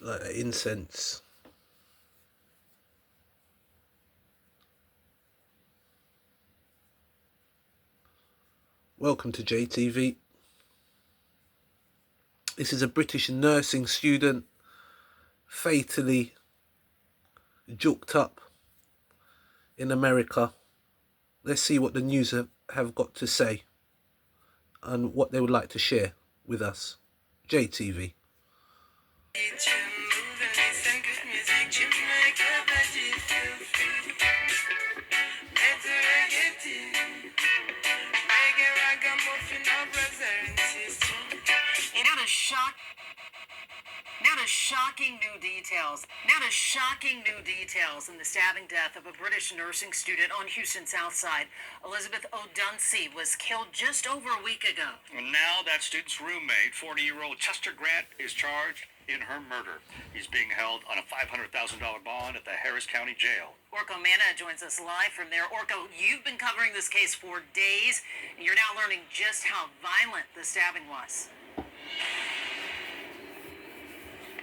like incense. Welcome to JTV. This is a British nursing student fatally juked up in America. Let's see what the news have got to say and what they would like to share with us. JTV. Shocking new details in the stabbing death of a British nursing student on Houston's South Side. Elizabeth O'Dunsey was killed just over a week ago. And now that student's roommate, 40-year-old Chester Grant, is charged in her murder. He's being held on a $500,000 bond at the Harris County Jail. Orko Manna joins us live from there. Orko, you've been covering this case for days, and you're now learning just how violent the stabbing was.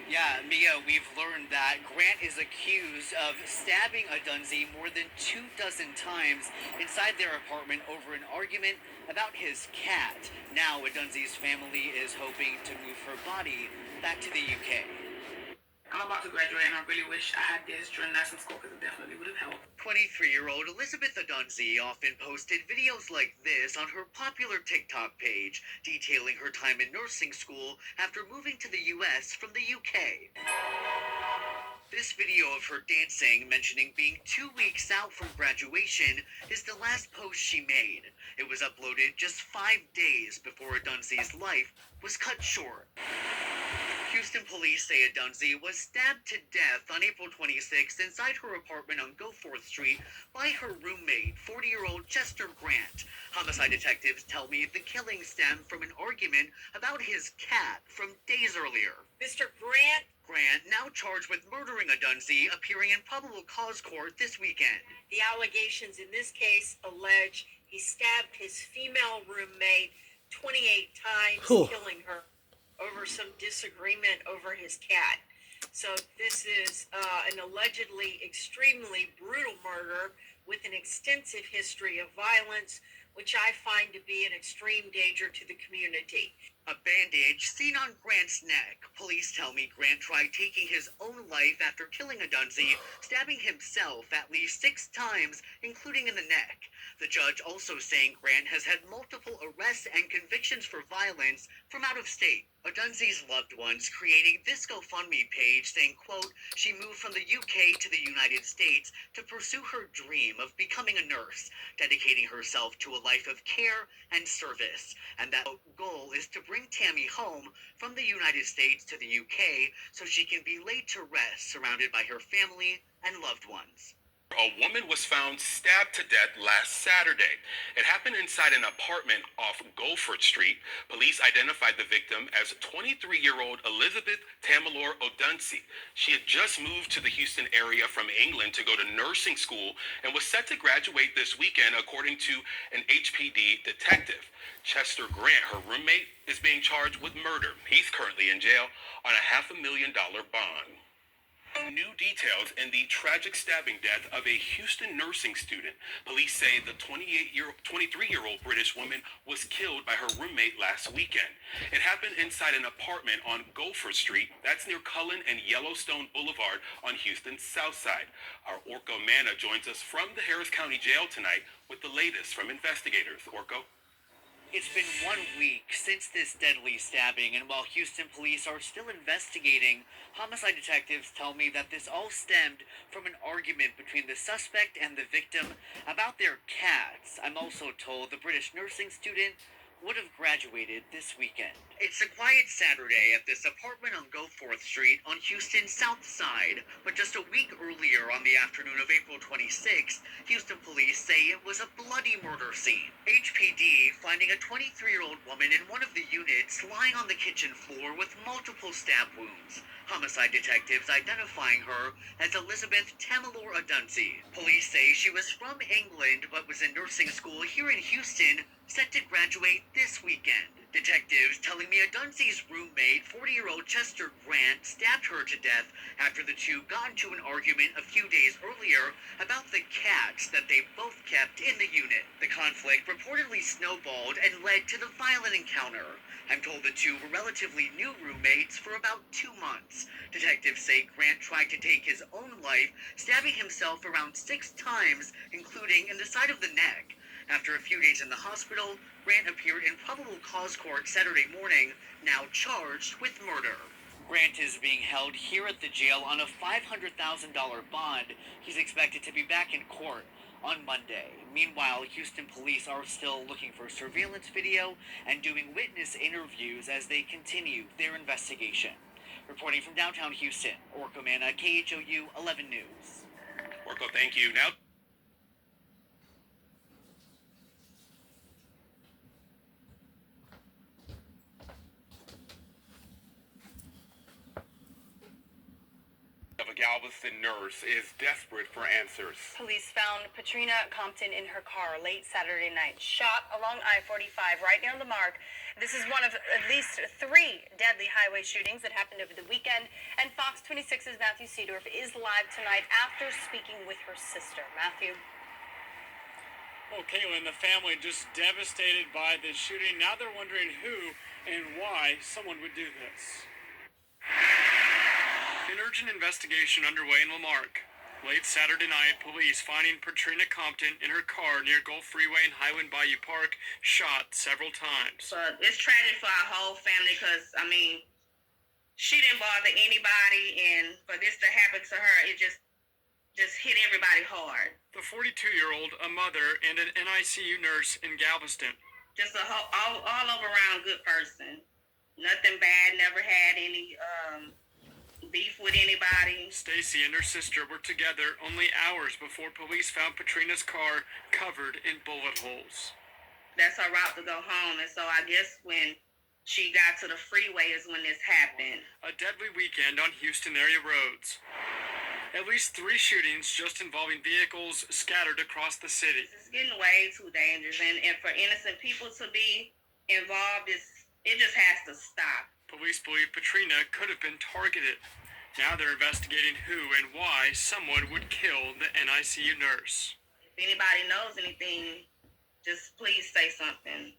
Yeah, Mia, we've learned that Grant is accused of stabbing O'Dunsey more than 24 times inside their apartment over an argument about his cat. Now O'Dunsey's family is hoping to move her body back to the UK. I'm about to graduate and I really wish I had this during nursing school because it definitely would have helped. 23-year-old Elizabeth O'Dunsey often posted videos like this on her popular TikTok page, detailing her time in nursing school after moving to the US from the UK. This video of her dancing, mentioning being 2 weeks out from graduation, is the last post she made. It was uploaded just 5 days before O'Dunsey's life was cut short. Houston police say O'Dunsey was stabbed to death on April 26th inside her apartment on Goforth Street by her roommate, 40-year-old Chester Grant. Homicide detectives tell me the killing stemmed from an argument about his cat from days earlier. Mr. Grant, now charged with murdering O'Dunsey, appearing in probable cause court this weekend. The allegations in this case allege he stabbed his female roommate 28 times, killing her over some disagreement over his cat. So this is an allegedly extremely brutal murder with an extensive history of violence, which I find to be an extreme danger to the community. A bandage seen on Grant's neck. Police tell me Grant tried taking his own life after killing O'Dunsey, stabbing himself at least 6 times, including in the neck. The judge also saying Grant has had multiple arrests and convictions for violence from out of state. O'Dunsey's loved ones creating this GoFundMe page saying, quote, she moved from the UK to the United States to pursue her dream of becoming a nurse, dedicating herself to a life of care and service. And that goal is to bring Tammy home from the United States to the UK so she can be laid to rest surrounded by her family and loved ones. A woman was found stabbed to death last Saturday. It happened inside an apartment off Goforth Street. Police identified the victim as 23-year-old Elizabeth Tamalor O'Dunsey. She had just moved to the Houston area from England to go to nursing school and was set to graduate this weekend, according to an HPD detective. Chester Grant, her roommate, is being charged with murder. He's currently in jail on a $500,000 bond. New details in the tragic stabbing death of a Houston nursing student. Police say the 23-year-old British woman was killed by her roommate last weekend. It happened inside an apartment on Goforth Street. That's near Cullen and Yellowstone Boulevard on Houston's South Side. Our Orko Manna joins us from the Harris County Jail tonight with the latest from investigators. Orko? It's been 1 week since this deadly stabbing, and while Houston police are still investigating, homicide detectives tell me that this all stemmed from an argument between the suspect and the victim about their cats. I'm also told the British nursing student would have graduated this weekend. It's a quiet Saturday at this apartment on Goforth Street on Houston's South Side, but just a week earlier on the afternoon of April 26th, Houston police say it was a bloody murder scene. HPD finding a 23-year-old woman in one of the units lying on the kitchen floor with multiple stab wounds. Homicide detectives identifying her as Elizabeth Tamalor O'Dunsey. Police say she was from England but was in nursing school here in Houston set to graduate this weekend. Detectives telling me Odunsi's roommate, 40-year-old Chester Grant, stabbed her to death after the two got into an argument a few days earlier about the cats that they both kept in the unit. The conflict reportedly snowballed and led to the violent encounter. I'm told the two were relatively new roommates for about 2 months. Detectives say Grant tried to take his own life, stabbing himself around 6 times, including in the side of the neck. After a few days in the hospital, Grant appeared in probable cause court Saturday morning, now charged with murder. Grant is being held here at the jail on a $500,000 bond. He's expected to be back in court on Monday. Meanwhile, Houston police are still looking for surveillance video and doing witness interviews as they continue their investigation. Reporting from downtown Houston, Orko Manna, KHOU 11 News. Orko, thank you. Now. Of a Galveston nurse is desperate for answers. Police found Patrina Compton in her car late Saturday night, shot along I-45 right near Lamarck. This is one of at least 3 deadly highway shootings that happened over the weekend. And Fox 26's Matthew Seedorf is live tonight after speaking with her sister. Matthew. Well, Caitlin, the family just devastated by this shooting. Now they're wondering who and why someone would do this. An urgent investigation underway in Lamarck. Late Saturday night, police finding Patrina Compton in her car near Gulf Freeway and Highland Bayou Park, shot several times. But it's tragic for our whole family because, I mean, she didn't bother anybody, and for this to happen to her, it just hit everybody hard. The 42-year-old, a mother, and an NICU nurse in Galveston. Just a all over around good person. Nothing bad, never had any beef with anybody. Stacy and her sister were together only hours before police found Patrina's car covered in bullet holes. That's her route to go home, and so I guess when she got to the freeway is when this happened. A deadly weekend on Houston area roads. At least 3 shootings just involving vehicles scattered across the city. It's getting way too dangerous, and for innocent people to be involved, it just has to stop. Police believe Patrina could have been targeted. Now they're investigating who and why someone would kill the NICU nurse. If anybody knows anything, just please say something.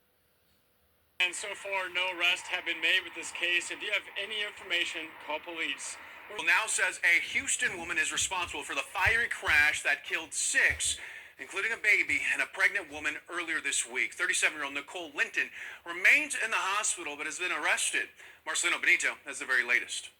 And so far, no arrests have been made with this case. If you have any information, call police. Now says a Houston woman is responsible for the fiery crash that killed 6, including a baby and a pregnant woman earlier this week. 37-year-old Nicole Linton remains in the hospital but has been arrested. Marcelino Benito has the very latest.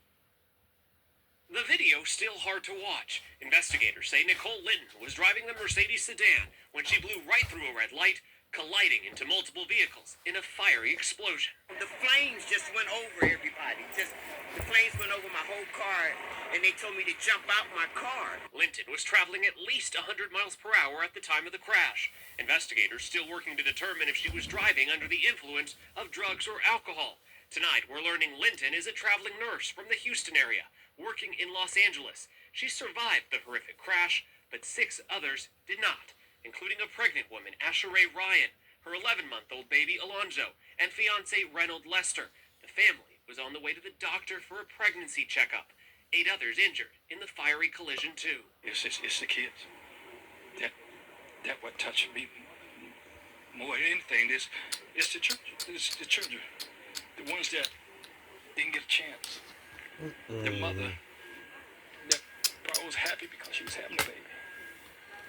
The video still hard to watch. Investigators say Nicole Linton was driving the Mercedes sedan when she blew right through a red light, colliding into multiple vehicles in a fiery explosion. The flames just went over everybody. The flames went over my whole car, and they told me to jump out my car. Linton was traveling at least 100 miles per hour at the time of the crash. Investigators still working to determine if she was driving under the influence of drugs or alcohol. Tonight, we're learning Linton is a traveling nurse from the Houston area, working in Los Angeles. She survived the horrific crash, but 6 others did not, including a pregnant woman, Asheray Ryan, her 11-month-old baby, Alonzo, and fiancé, Reynold Lester. The family was on the way to the doctor for a pregnancy checkup. 8 others injured in the fiery collision, too. It's the kids. That what touched me more than anything. It's the children. It's the children. The ones that didn't get a chance. The mother that probably was happy because she was having a baby.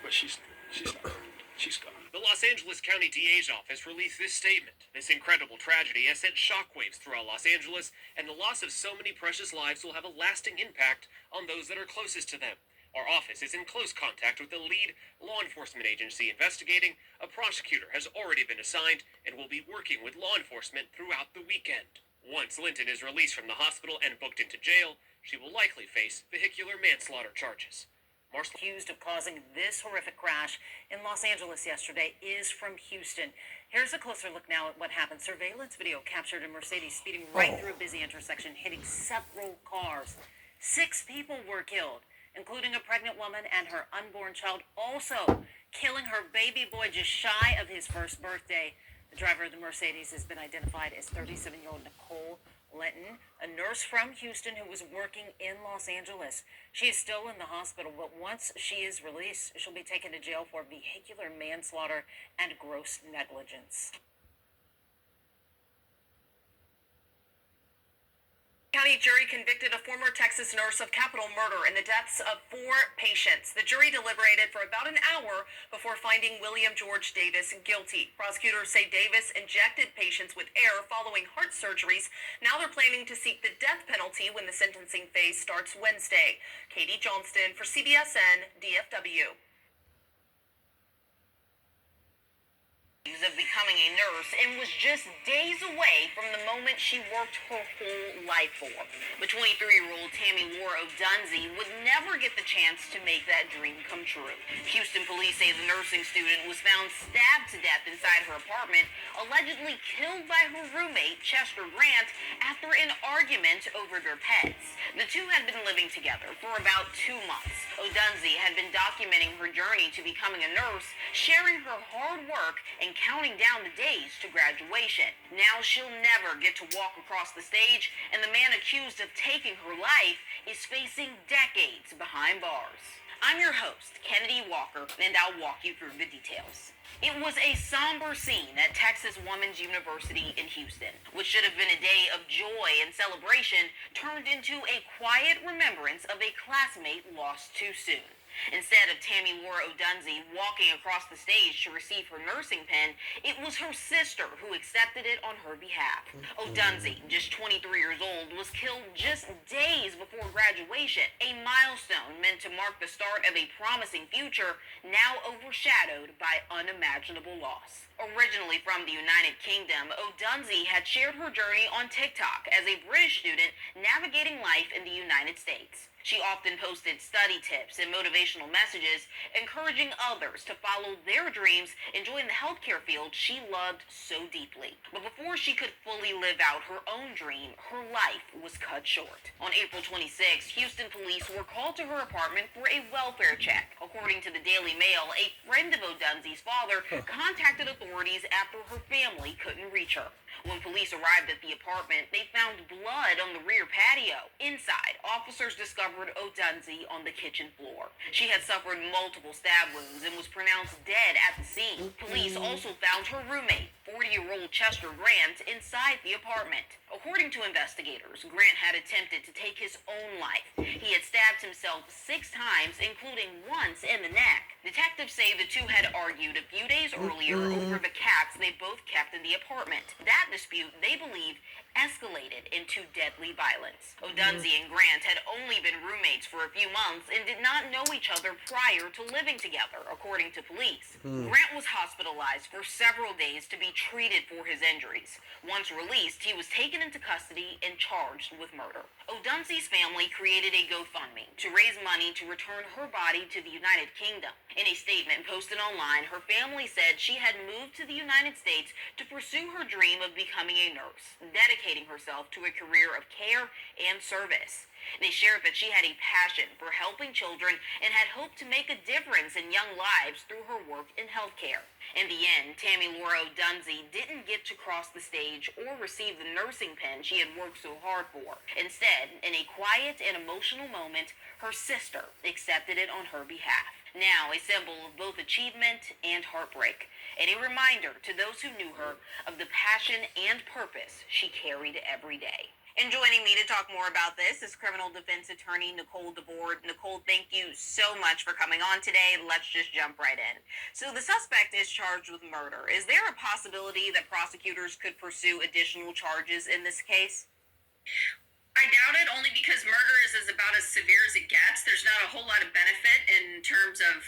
But she's not. She's gone. The Los Angeles County DA's office released this statement. This incredible tragedy has sent shockwaves throughout Los Angeles, and the loss of so many precious lives will have a lasting impact on those that are closest to them. Our office is in close contact with the lead law enforcement agency investigating. A prosecutor has already been assigned and will be working with law enforcement throughout the weekend. Once Linton is released from the hospital and booked into jail, she will likely face vehicular manslaughter charges. Accused of causing this horrific crash in Los Angeles yesterday is from Houston. Here's a closer look now at what happened. Surveillance video captured a Mercedes speeding right through a busy intersection, hitting several cars. 6 people were killed, including a pregnant woman and her unborn child, also killing her baby boy just shy of his first birthday. The driver of the Mercedes has been identified as 37-year-old Nicole Linton, a nurse from Houston who was working in Los Angeles. She is still in the hospital, but once she is released, she'll be taken to jail for vehicular manslaughter and gross negligence. County jury convicted a former Texas nurse of capital murder in the deaths of 4 patients. The jury deliberated for about an hour before finding William George Davis guilty. Prosecutors say Davis injected patients with air following heart surgeries. Now they're planning to seek the death penalty when the sentencing phase starts Wednesday. Katie Johnston for CBSN DFW. Of becoming a nurse and was just days away from the moment she worked her whole life for. But 23-year-old Tammy Laura O'Dunsey would never get the chance to make that dream come true. Houston police say the nursing student was found stabbed to death inside her apartment, allegedly killed by her roommate, Chester Grant, after an argument over their pets. The two had been living together for about 2 months. O'Dunsey had been documenting her journey to becoming a nurse, sharing her hard work and counting down the days to graduation. Now she'll never get to walk across the stage, and the man accused of taking her life is facing decades behind bars. I'm your host, Kennedy Walker, and I'll walk you through the details. It was a somber scene at Texas Women's University in Houston, which should have been a day of joy and celebration, turned into a quiet remembrance of a classmate lost too soon. Instead of Tammy Laura O'Dunsey walking across the stage to receive her nursing pin, it was her sister who accepted it on her behalf. O'Dunsey, just 23 years old, was killed just days before graduation, a milestone meant to mark the start of a promising future, now overshadowed by unimaginable loss. Originally from the United Kingdom, O'Dunsey had shared her journey on TikTok as a British student navigating life in the United States. She often posted study tips and motivational messages, encouraging others to follow their dreams and join the healthcare field she loved so deeply. But before she could fully live out her own dream, her life was cut short. On April 26, Houston police were called to her apartment for a welfare check. According to the Daily Mail, a friend of O'Dunsey's father contacted authorities after her family couldn't reach her. When police arrived at the apartment, they found blood on the rear patio. Inside, officers discovered O'Dunsey on the kitchen floor. She had suffered multiple stab wounds and was pronounced dead at the scene. Police also found her roommate, 40-year-old Chester Grant, inside the apartment. According to investigators, Grant had attempted to take his own life. He had stabbed himself 6 times, including once in the neck. Detectives say the two had argued a few days earlier over the cats they both kept in the apartment. That dispute, they believe, escalated into deadly violence. O'Dunsey and Grant had only been roommates for a few months and did not know each other prior to living together, according to police. Grant was hospitalized for several days to be treated for his injuries. Once released, he was taken into custody and charged with murder. O'Dunsey's family created a GoFundMe to raise money to return her body to the United Kingdom. In a statement posted online, her family said she had moved to the United States to pursue her dream of becoming a nurse, dedicating herself to a career of care and service. They shared that she had a passion for helping children and had hoped to make a difference in young lives through her work in healthcare. In the end, Tammy Laura O'Dunsey didn't get to cross the stage or receive the nursing pin she had worked so hard for. Instead, in a quiet and emotional moment, her sister accepted it on her behalf. Now a symbol of both achievement and heartbreak, and a reminder to those who knew her of the passion and purpose she carried every day. And joining me to talk more about this is criminal defense attorney Nicole DeBoard. Nicole, thank you so much for coming on today. Let's just jump right in. So the suspect is charged with murder. Is there a possibility that prosecutors could pursue additional charges in this case? I doubt it, only because murder is about as severe as it gets. There's not a whole lot of benefit in terms of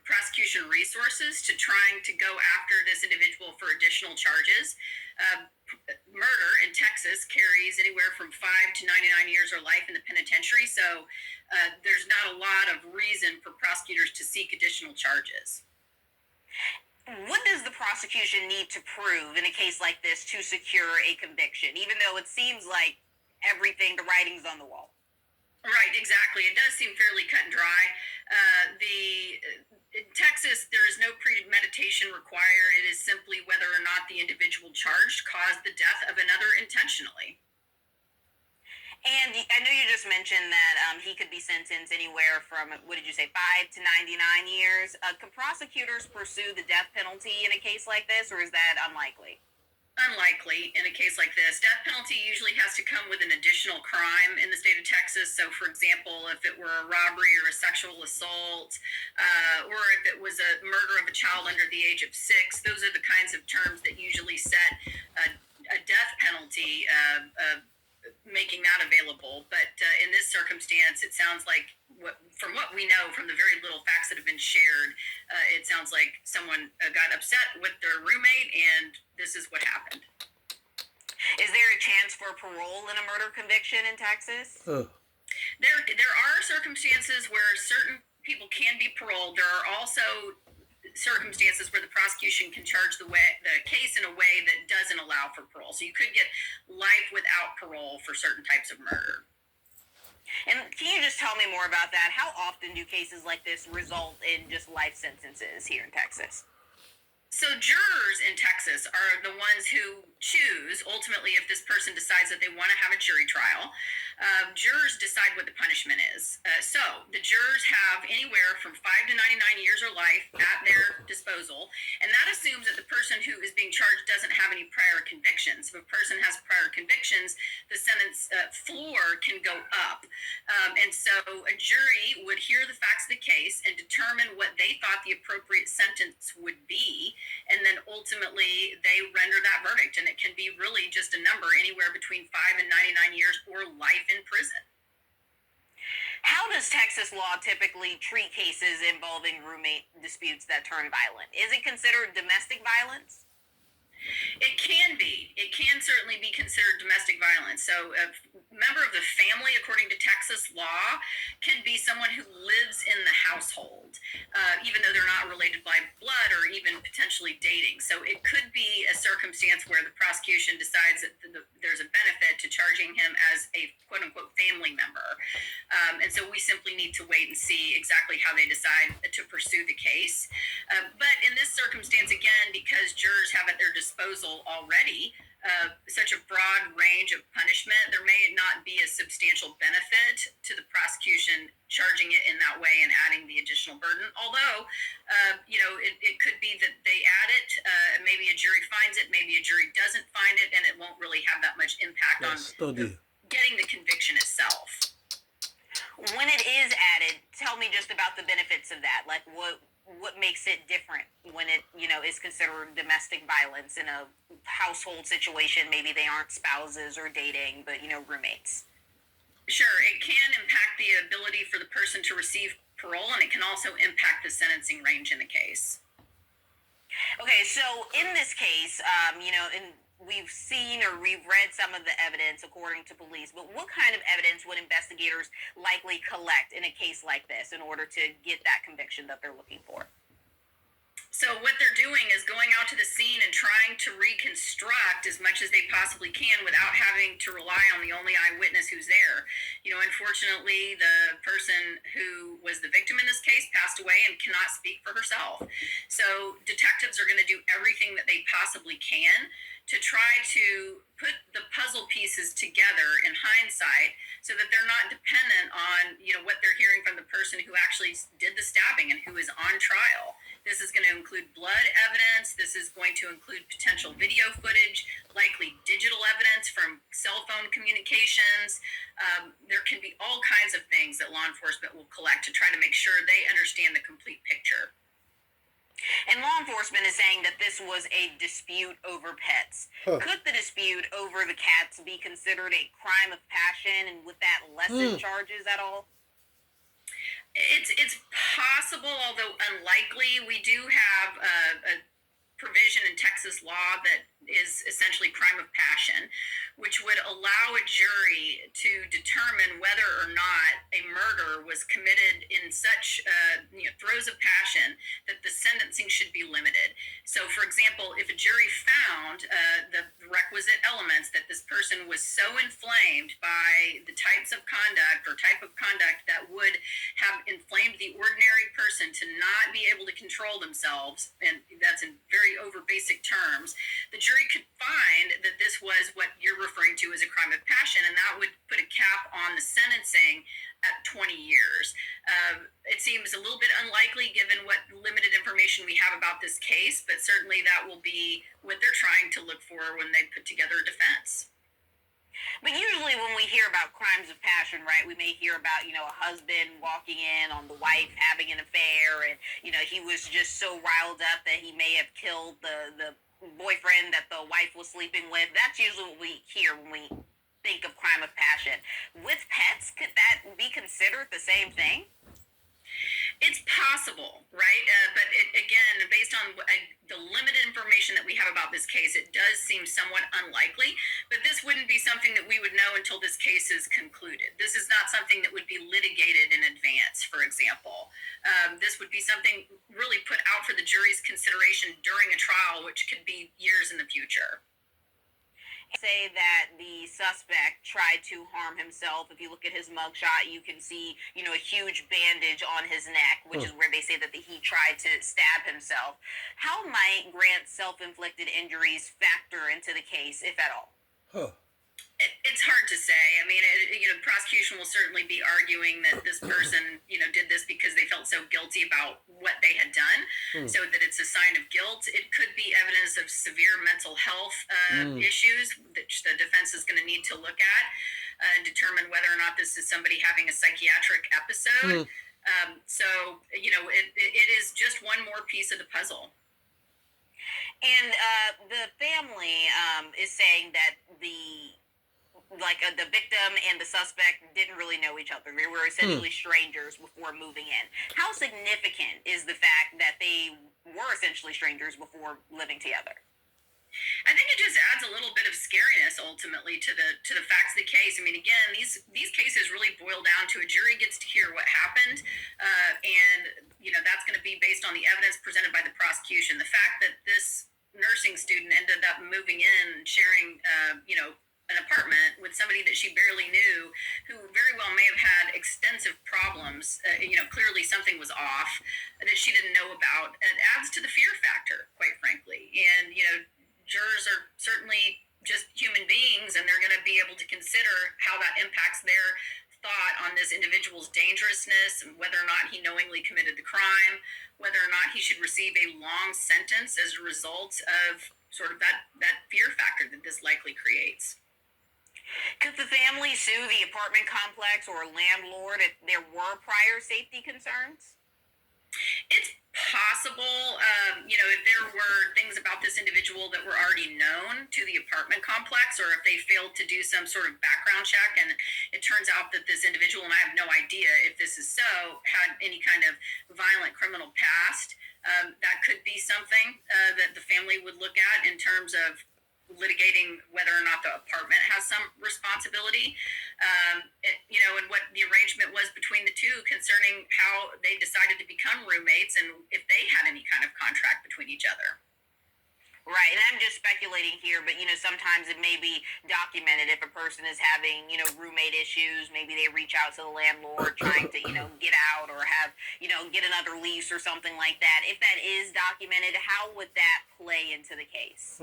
prosecution resources to trying to go after this individual for additional charges. Murder in Texas carries anywhere from 5 to 99 years or life in the penitentiary, so there's not a lot of reason for prosecutors to seek additional charges. What does the prosecution need to prove in a case like this to secure a conviction, even though it seems like everything, the writing's on the wall? Right, exactly. It does seem fairly cut and dry. In Texas, there is no premeditation required. It is simply whether or not the individual charged caused the death of another intentionally. And I know you just mentioned that he could be sentenced anywhere from, what did you say, 5 to 99 years. Could prosecutors pursue the death penalty in a case like this, or is that unlikely? Unlikely in a case like this. Death penalty usually has to come with an additional crime in the state of Texas. So, for example, if it were a robbery or a sexual assault, or if it was a murder of a child under the age of 6, those are the kinds of terms that usually set a death penalty, making that available. But in this circumstance, it sounds like, from what we know, from the very little facts that have been shared, it sounds like someone got upset with their roommate, and this is what happened. Is there a chance for parole in a murder conviction in Texas? There are circumstances where certain people can be paroled. There are also circumstances where the prosecution can charge the case in a way that doesn't allow for parole. So you could get life without parole for certain types of murder. And can you just tell me more about that? How often do cases like this result in just life sentences here in Texas? So jurors in Texas are the ones who choose, ultimately, if this person decides that they want to have a jury trial. Jurors decide what the punishment is. So the jurors have anywhere from 5 to 99 years or life at their disposal, and that assumes that the person who is being charged doesn't have any prior convictions. If a person has prior convictions, the sentence floor can go up. And so a jury would hear the facts of the case and determine what they thought the appropriate sentence would be, and then ultimately they render that verdict, and it can be really just a number anywhere between 5 and 99 years or life in prison. How does Texas law typically treat cases involving roommate disputes that turn violent? Is it considered domestic violence? It can be. It can certainly be considered domestic violence. So a member of the family, according to Texas law, can be someone who lives in the household, even though they're not related by blood or even potentially dating. So it could be a circumstance where the prosecution decides that there's a benefit to charging him as a quote-unquote family member. And so we simply need to wait and see exactly how they decide to pursue the case. But in this circumstance, again, because jurors have at their disposal already such a broad range of punishment, there may not be a substantial benefit to the prosecution charging it in that way and adding the additional burden. Although, it could be that they add it, maybe a jury finds it, maybe a jury doesn't find it, and it won't really have that much impact on getting the conviction itself. When it is added, tell me just about the benefits of that. Like, what makes it different when it, is considered domestic violence in a household situation? Maybe they aren't spouses or dating, but, roommates. Sure, it can impact the ability for the person to receive parole, and it can also impact the sentencing range in the case. Okay, so in this case, we've seen or we've read some of the evidence according to police, but what kind of evidence would investigators likely collect in a case like this in order to get that conviction that they're looking for? So what they're doing is going out to the scene and trying to reconstruct as much as they possibly can without having to rely on the only eyewitness who's there. Unfortunately, the person who was the victim in this case passed away and cannot speak for herself. So detectives are going to do everything that they possibly can to try to put the puzzle pieces together in hindsight so that they're not dependent on, what they're hearing from the person who actually did the stabbing and who is on trial. This is going to include blood evidence. This is going to include potential video footage, likely digital evidence from cell phone communications. There can be all kinds of things that law enforcement will collect to try to make sure they understand the complete picture. And law enforcement is saying that this was a dispute over pets. Could the dispute over the cats be considered a crime of passion, and would that lessen charges at all? It's possible, although unlikely. We do have a provision in Texas law that is essentially crime of passion, which would allow a jury to determine whether or not a murder was committed in such throes of passion that the sentencing should be limited. So, for example, if a jury found the requisite elements that this person was so inflamed by the types of conduct or type of conduct that would have inflamed the ordinary person to not be able to control themselves, and that's in very over basic terms, the jury could find that this was what you're referring to as a crime of passion, and that would put a cap on the sentencing at 20 years. It seems a little bit unlikely given what limited information we have about this case, but certainly that will be what they're trying to look for when they put together a defense. But usually when we hear about crimes of passion, right, we may hear about, a husband walking in on the wife having an affair, and, he was just so riled up that he may have killed the boyfriend that the wife was sleeping with. That's usually what we hear when we think of crime of passion. With pets, could that be considered the same thing? It's possible, right? But again, based on the limited information that we have about this case, it does seem somewhat unlikely. But this wouldn't be something that we would know until this case is concluded. This is not something that would be litigated in advance, for example. This would be something really put out for the jury's consideration during a trial, which could be years in the future. Say that the suspect tried to harm himself. If you look at his mugshot, you can see, a huge bandage on his neck, which is where they say that he tried to stab himself. How might Grant's self-inflicted injuries factor into the case, if at all? It's hard to say. I mean, the prosecution will certainly be arguing that this person, did this because they felt so guilty about what they had done, so that it's a sign of guilt. It could be evidence of severe mental health issues, which the defense is going to need to look at and determine whether or not this is somebody having a psychiatric episode. It is just one more piece of the puzzle. And the family is saying that the victim and the suspect didn't really know each other. They were essentially strangers before moving in. How significant is the fact that they were essentially strangers before living together? I think it just adds a little bit of scariness ultimately to the facts of the case. I mean, again, these cases really boil down to a jury gets to hear what happened, and that's going to be based on the evidence presented by the prosecution. The fact that this nursing student ended up moving in, sharing, an apartment with somebody that she barely knew, who very well may have had extensive problems, clearly something was off that she didn't know about. It adds to the fear factor, quite frankly. And, jurors are certainly just human beings, and they're going to be able to consider how that impacts their thought on this individual's dangerousness, and whether or not he knowingly committed the crime, whether or not he should receive a long sentence as a result of sort of that fear factor that this likely creates. Could the family sue the apartment complex or landlord if there were prior safety concerns? It's possible, if there were things about this individual that were already known to the apartment complex, or if they failed to do some sort of background check and it turns out that this individual, and I have no idea if this is so, had any kind of violent criminal past, that could be something that the family would look at in terms of litigating whether or not the apartment has some responsibility, and what the arrangement was between the two concerning how they decided to become roommates and if they had any kind of contract between each other. Right, and I'm just speculating here, but, sometimes it may be documented if a person is having, roommate issues, maybe they reach out to the landlord trying to, get out or have, get another lease or something like that. If that is documented, how would that play into the case?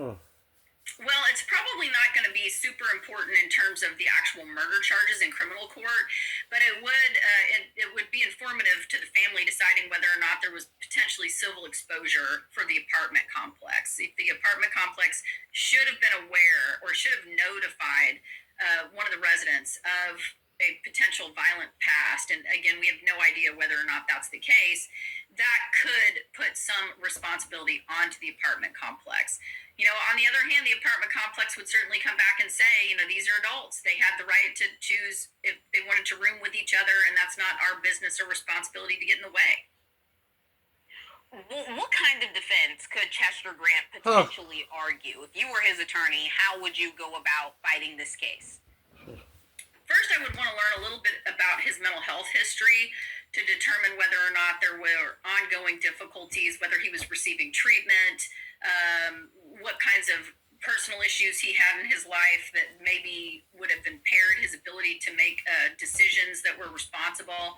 Well, it's probably not going to be super important in terms of the actual murder charges in criminal court, but it would be informative to the family deciding whether or not there was potentially civil exposure for the apartment complex. If the apartment complex should have been aware or should have notified one of the residents of a potential violent past, and again, we have no idea whether or not that's the case, that could put some responsibility onto the apartment complex. On the other hand, the apartment complex would certainly come back and say, these are adults. They had the right to choose if they wanted to room with each other, and that's not our business or responsibility to get in the way. What kind of defense could Chester Grant potentially argue? If you were his attorney, how would you go about fighting this case? First, I would want to learn a little bit about his mental health history to determine whether or not there were ongoing difficulties, whether he was receiving treatment, what kinds of personal issues he had in his life that maybe would have impaired his ability to make decisions that were responsible.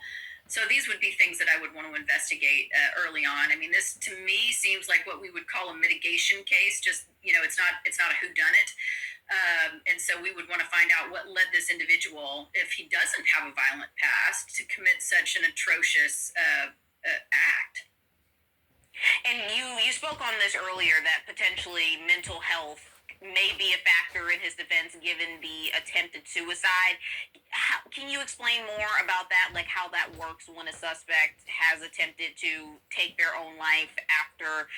So these would be things that I would want to investigate early on. I mean, this to me seems like what we would call a mitigation case. Just, it's not a whodunit. And so we would want to find out what led this individual, if he doesn't have a violent past, to commit such an atrocious act. And you spoke on this earlier, that potentially mental health may be a factor in his defense given the attempted suicide. Can you explain more about that, like how that works when a suspect has attempted to take their own life after,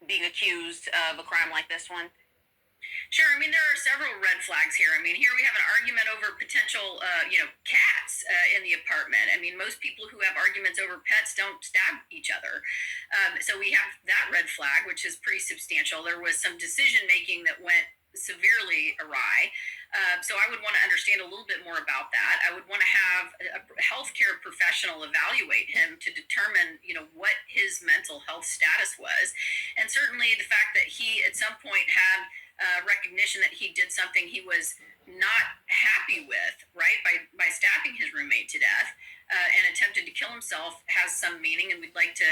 being accused of a crime like this one? Sure. I mean, there are several red flags here. I mean, here we have an argument over potential, cats in the apartment. I mean, most people who have arguments over pets don't stab each other. So we have that red flag, which is pretty substantial. There was some decision making that went severely awry. So I would want to understand a little bit more about that. I would want to have a healthcare professional evaluate him to determine, what his mental health status was. And certainly the fact that he at some point had recognition that he did something he was not happy with, right, by stabbing his roommate to death and attempted to kill himself has some meaning. And we'd like to,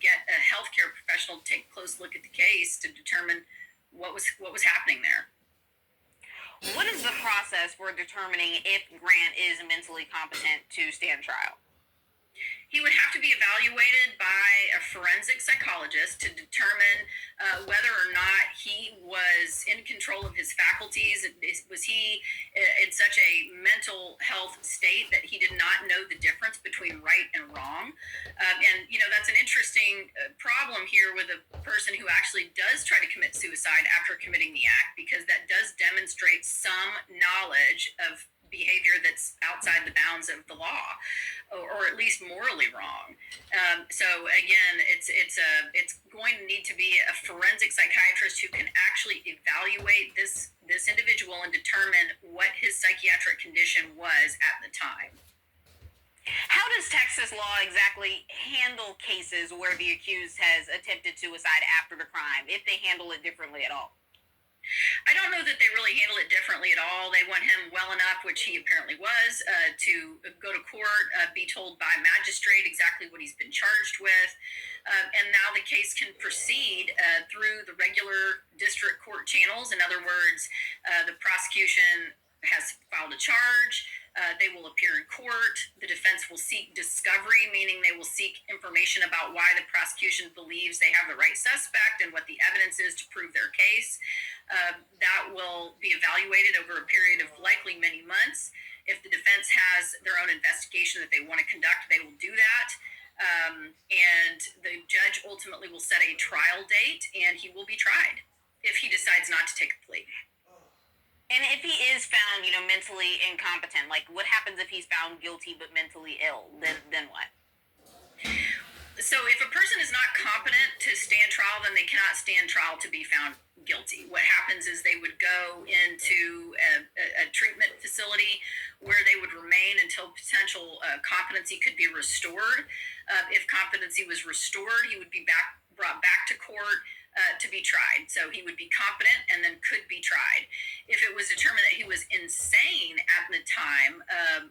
get a healthcare professional to take a close look at the case to determine what was happening there. What is the process for determining if Grant is mentally competent to stand trial? He would have to be evaluated by a forensic psychologist to determine whether or not he was in control of his faculties. Was he in such a mental health state that he did not know the difference between right and wrong? And, that's an interesting problem here with a person who actually does try to commit suicide after committing the act, because that does demonstrate some knowledge of behavior that's outside the bounds of the law, or at least morally wrong. So again, it's going to need to be a forensic psychiatrist who can actually evaluate this individual and determine what his psychiatric condition was at the time. How does Texas law exactly handle cases where the accused has attempted suicide after the crime, if they handle it differently at all? I don't know that they really handle it differently at all. They want him well enough, which he apparently was, to go to court, be told by magistrate exactly what he's been charged with. And now the case can proceed through the regular district court channels. In other words, the prosecution has filed a charge. They will appear in court. The defense will seek discovery, meaning they will seek information about why the prosecution believes they have the right suspect and what the evidence is to prove their case. That will be evaluated over a period of likely many months. If the defense has their own investigation that they want to conduct, they will do that. And the judge ultimately will set a trial date, and he will be tried if he decides not to take a plea. And if he is found, mentally incompetent, like what happens if he's found guilty but mentally ill? Then what? So if a person is not competent to stand trial, then they cannot stand trial to be found guilty. What happens is they would go into a treatment facility where they would remain until potential competency could be restored. If competency was restored, he would be brought back to court to be tried. So he would be competent and then could be tried. If it was determined that he was insane at the time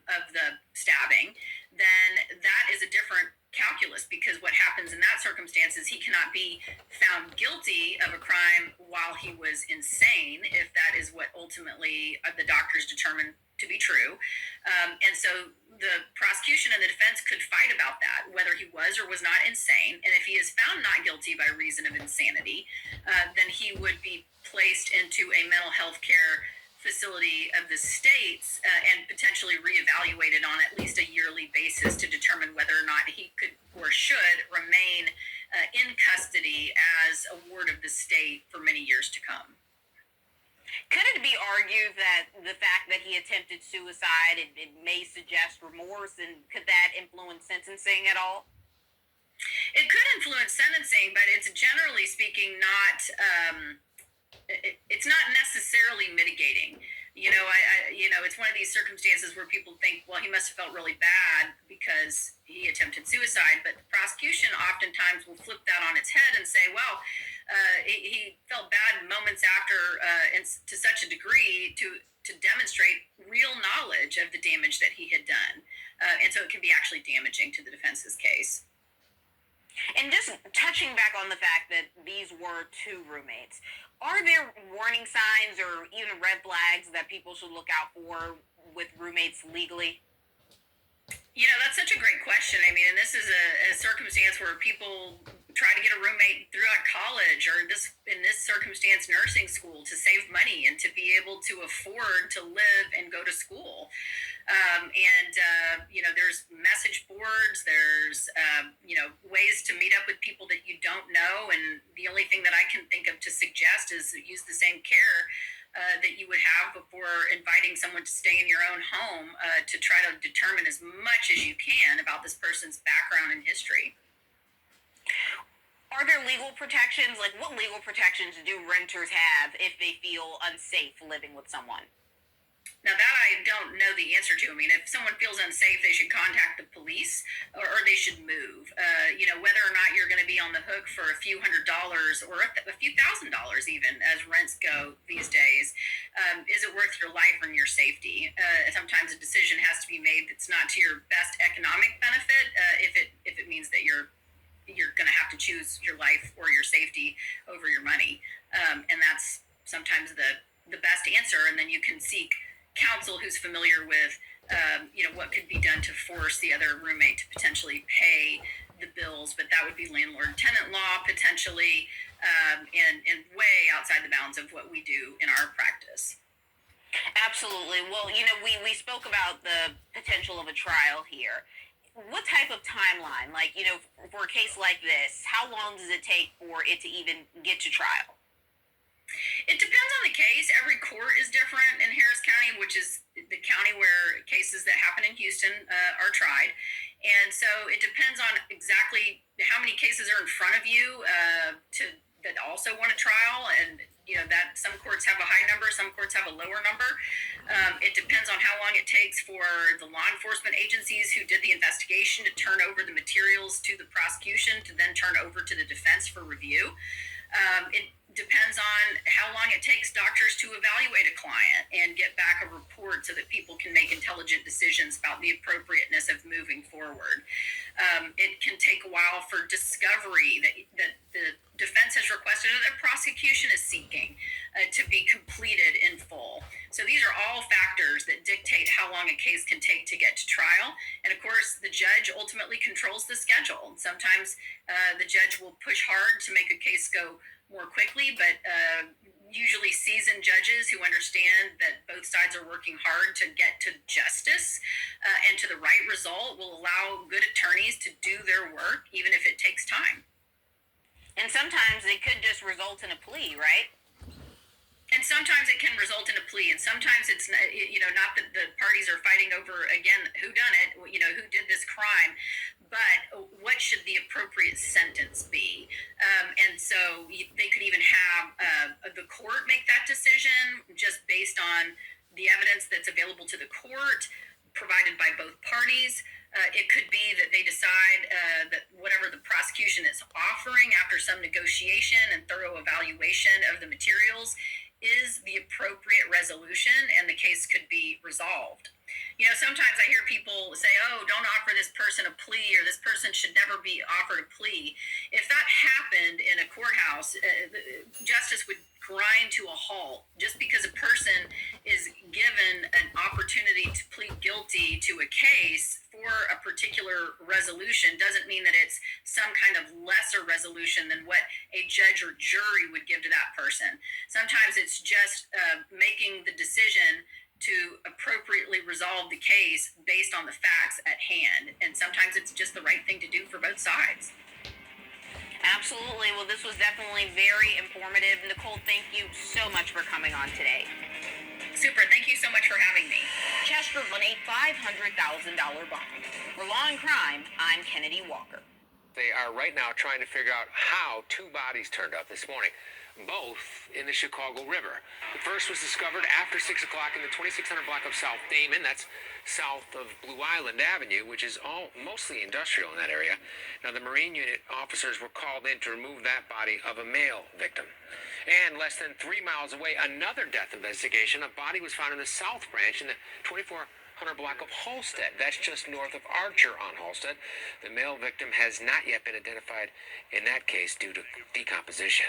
of the stabbing, then that is a different calculus, because what happens in that circumstance is he cannot be found guilty of a crime while he was insane, if that is what ultimately the doctors determine to be true. And so the prosecution and the defense could fight about that, whether he was or was not insane. And if he is found not guilty by reason of insanity, then he would be placed into a mental health care facility of the states and potentially reevaluated on at least a yearly basis to determine whether or not he could or should remain in custody as a ward of the state for many years to come. Could it be argued that the fact that he attempted suicide, it may suggest remorse, and could that influence sentencing at all? It could influence sentencing, but it's generally speaking not, it's not necessarily mitigating. It's one of these circumstances where people think, well, he must have felt really bad because he attempted suicide. But the prosecution oftentimes will flip that on its head and say, well, He felt bad moments after, and to such a degree to demonstrate real knowledge of the damage that he had done. And so it can be actually damaging to the defense's case. And just touching back on the fact that these were two roommates, are there warning signs or even red flags that people should look out for with roommates legally? You know, that's such a great question. I mean, and this is a circumstance where people try to get a roommate throughout college, or in this circumstance, nursing school, to save money and to be able to afford to live and go to school. You know, there's message boards, there's, you know, ways to meet up with people that you don't know. And the only thing that I can think of to suggest is use the same care that you would have before inviting someone to stay in your own home, to try to determine as much as you can about this person's background and history. Are there legal protections? Like, what legal protections do renters have if they feel unsafe living with someone? Now, that I don't know the answer to. I mean, if someone feels unsafe, they should contact the police, or they should move. You know, whether or not you're going to be on the hook for a few $100s or a few $1,000s even, as rents go these days, is it worth your life and your safety? Sometimes a decision has to be made that's not to your best economic benefit, if it means that you're going to have to choose your life or your safety over your money. And that's sometimes the best answer. And then you can seek counsel who's familiar with, you know, what could be done to force the other roommate to potentially pay the bills. But that would be landlord-tenant law potentially, and way outside the bounds of what we do in our practice. Absolutely. Well, you know, we spoke about the potential of a trial here. What type of timeline, like, you know, for a case like this, how long does it take for it to even get to trial? It depends on the case. Every court is different in Harris County, which is the county where cases that happen in Houston are tried. And so it depends on exactly how many cases are in front of you that also want a trial. And, you know, that some courts have a high number, some courts have a lower number. It depends on how long it takes for the law enforcement agencies who did the investigation to turn over the materials to the prosecution to then turn over to the defense for review. It depends on how long it takes doctors to evaluate a client and get back a report so that people can make intelligent decisions about the appropriateness of moving forward. It can take a while for discovery that the defense has requested or the prosecution is seeking to be completed in full. So these are all factors that dictate how long a case can take to get to trial. And of course, the judge ultimately controls the schedule. Sometimes the judge will push hard to make a case go more quickly, but usually seasoned judges who understand that both sides are working hard to get to justice and to the right result will allow good attorneys to do their work, even if it takes time. And sometimes it could just result in a plea, right? And sometimes it can result in a plea, and sometimes it's, you know, not that the parties are fighting over, again, who done it, you know, who did this crime, but what should the appropriate sentence be? And so they could even have the court make that decision just based on the evidence that's available to the court, provided by both parties. It could be that they decide that whatever the prosecution is offering after some negotiation and thorough evaluation of the materials is the appropriate resolution, and the case could be resolved. You know, sometimes I hear people say, oh, don't offer this person a plea, or this person should never be offered a plea. If that happened in a courthouse, justice would grind to a halt. Just because a person is given an opportunity to plead guilty to a case for a particular resolution doesn't mean that it's some kind of lesser resolution than what a judge or jury would give to that person. Sometimes it's just making the decision to appropriately resolve the case based on the facts at hand. And sometimes it's just the right thing to do for both sides. Absolutely. Well, this was definitely very informative. Nicole, thank you so much for coming on today. Super. Thank you so much for having me. Chester won a $500,000 bond. For Law and Crime, I'm Kennedy Walker. They are right now trying to figure out how two bodies turned up this morning. both in the Chicago River. The first was discovered after 6 o'clock in the 2600 block of South Damon. That's south of Blue Island Avenue, which is mostly industrial in that area. Now, the Marine unit officers were called in to remove that body of a male victim. And less than 3 miles away, another death investigation. A body was found in the South Branch in the 2400 block of Halstead. That's just north of Archer on Halstead. The male victim has not yet been identified in that case due to decomposition.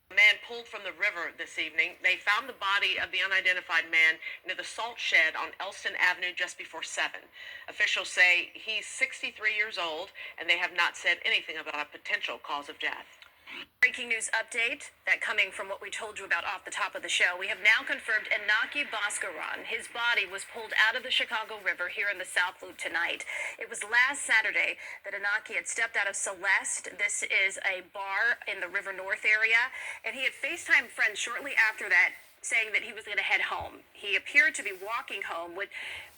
A man pulled from the river this evening. They found the body of the unidentified man near the salt shed on Elston Avenue just before 7. Officials say he's 63 years old, and they have not said anything about a potential cause of death. Breaking news update, that coming from what we told you about off the top of the show. We have now confirmed Inaki Bhaskaran. His body was pulled out of the Chicago River here in the South Loop tonight. It was last Saturday that Inaki had stepped out of Celeste. This is a bar in the River North area, and he had FaceTime friends shortly after that, saying that he was going to head home. He appeared to be walking home, what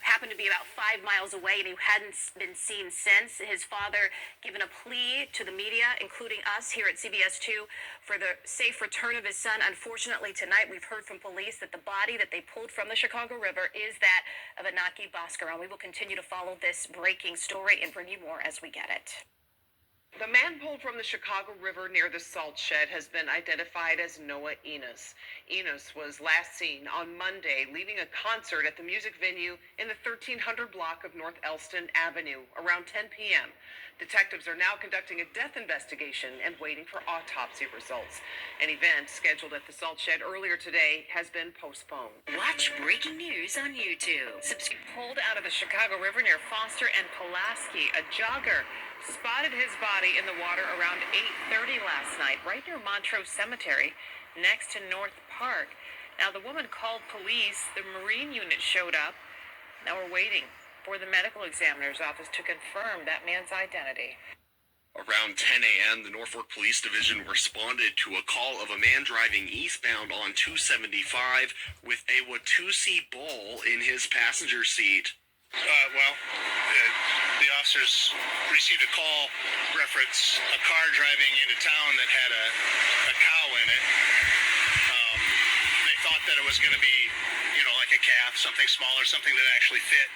happened to be about 5 miles away, and he hadn't been seen since. His father given a plea to the media, including us here at CBS2, for the safe return of his son. Unfortunately, tonight we've heard from police that the body that they pulled from the Chicago River is that of Inaki Bhaskaran. We will continue to follow this breaking story and bring you more as we get it. The man pulled from the Chicago River near the salt shed has been identified as Noah Enos. Enos was last seen on Monday leaving a concert at the music venue in the 1300 block of North Elston Avenue around 10 p.m. Detectives are now conducting a death investigation and waiting for autopsy results. An event scheduled at the salt shed earlier today has been postponed. Watch breaking news on YouTube. Pulled out of the Chicago River near Foster and Pulaski, a jogger spotted his body in the water around 8:30 last night, right near Montrose Cemetery, next to North Park. Now, the woman called police. The Marine unit showed up. Now we're waiting for the medical examiner's office to confirm that man's identity. Around 10 a.m., the Norfolk Police Division responded to a call of a man driving eastbound on 275 with a Watusi bull in his passenger seat. The officers received a call reference a car driving into town that had a cow in it. They thought that it was going to be, like a calf, something smaller, something that actually fit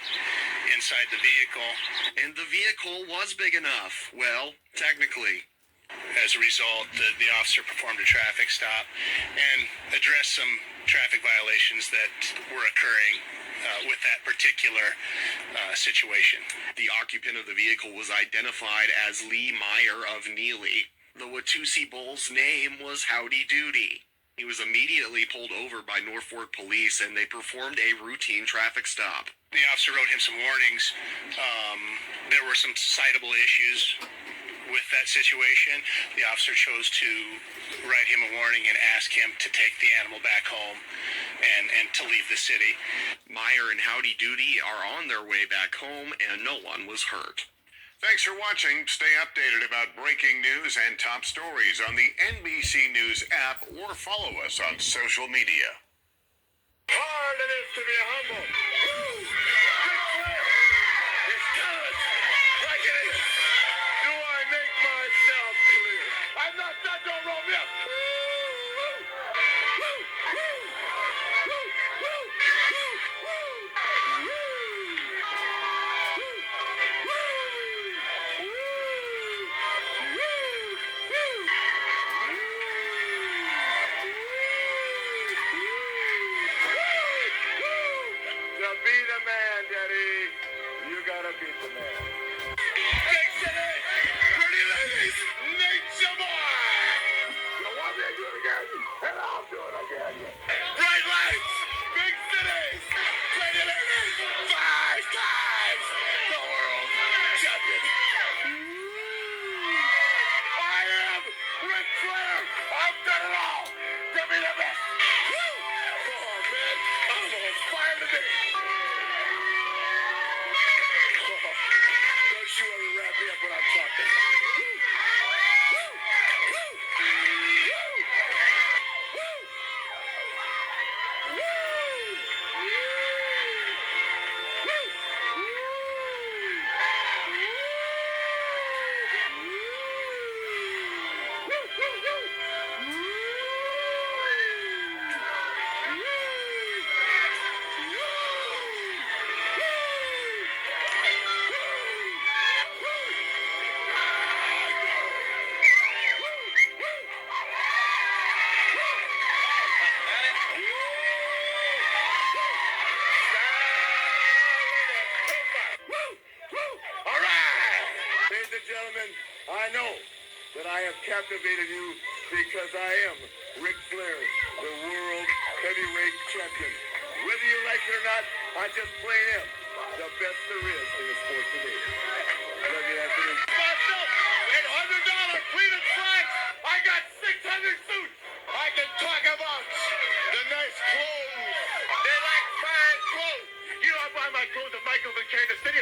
inside the vehicle. And the vehicle was big enough. Well, technically. As a result, the officer performed a traffic stop and addressed some traffic violations that were occurring with that particular situation. The occupant of the vehicle was identified as Lee Meyer of Neely. The Watusi bull's name was Howdy Doody. He was immediately pulled over by Norfolk Police, and they performed a routine traffic stop. The officer wrote him some warnings. There were some citable issues with that situation. The officer chose to write him a warning and ask him to take the animal back home and to leave the city. Meyer and Howdy Doody are on their way back home, and no one was hurt. Thanks for watching. Stay updated about breaking news and top stories on the NBC News app or follow us on social media. Hard it is to be humble. Woo! It's good. Like it is. Do I make myself clear? I'm not done. Don't roll me up. Woo! Woo! Woo! Woo! Woo! Woo! Woo! To be the man, Daddy, you gotta be the man. Big City, pretty ladies, nature boy. You want me to do it again? And I'll do it again. Bright lights, big cities, pretty ladies, 5 times the world champion. I am Ric Flair. I've done it all to be the best. Woo! Oh man, I'm on fire today. women, I know that I have captivated you because I am Ric Flair, the world heavyweight champion. Whether you like it or not, I just plain am the best there is in the sport today. Love you, Anthony. Myself, $800 Cleveland flags. I got 600 suits. I can talk about the nice clothes. They like fine clothes. You know, I buy my clothes at Michael McCain, the city